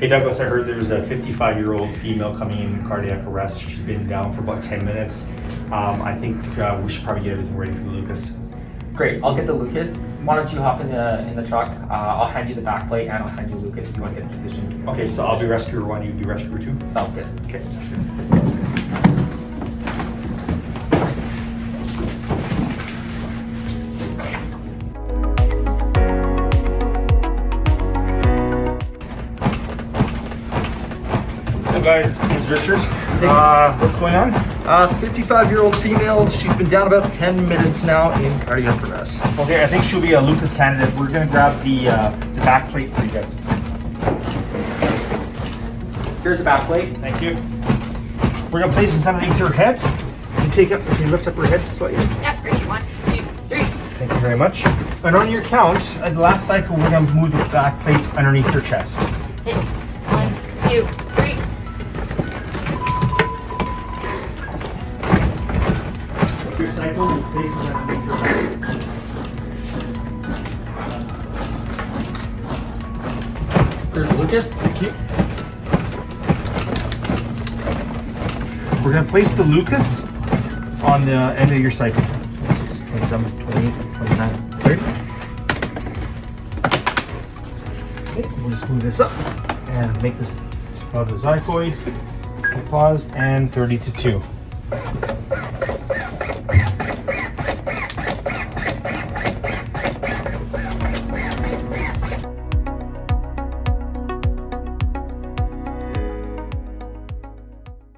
Hey Douglas, I heard there's a 55-year-old female coming in cardiac arrest. She's been down for about 10 minutes. I think we should probably get everything ready for the Lucas. Great, I'll get the Lucas. Why don't you hop in the truck? I'll hand you the back plate and I'll hand you Lucas if you want to get the position. Okay, so I'll be rescuer 1, you be rescuer 2? Sounds good. Okay, sounds good. Hello guys, it's Richard. What's going on? 55-year-old female. She's been down about 10 minutes now in cardiac arrest. Okay, I think she'll be a Lucas candidate. We're gonna grab the back plate for you guys. Here's the back plate. Thank you. We're gonna place this underneath her head. Can you lift up her head slightly? Yep, ready. 1, 2, 3. Thank you very much. And on your count, at the last cycle, we're gonna move the back plate underneath her chest. Hit. 1, 2, 3. Your cycle, we'll place it underneath her head. There's Lucas. Thank you. We're going to place the Lucas on the end of your cycle. 26, 27, 28, 29, 30. Okay, we'll just move this up and make this above the xiphoid. Pause and 30 to 2.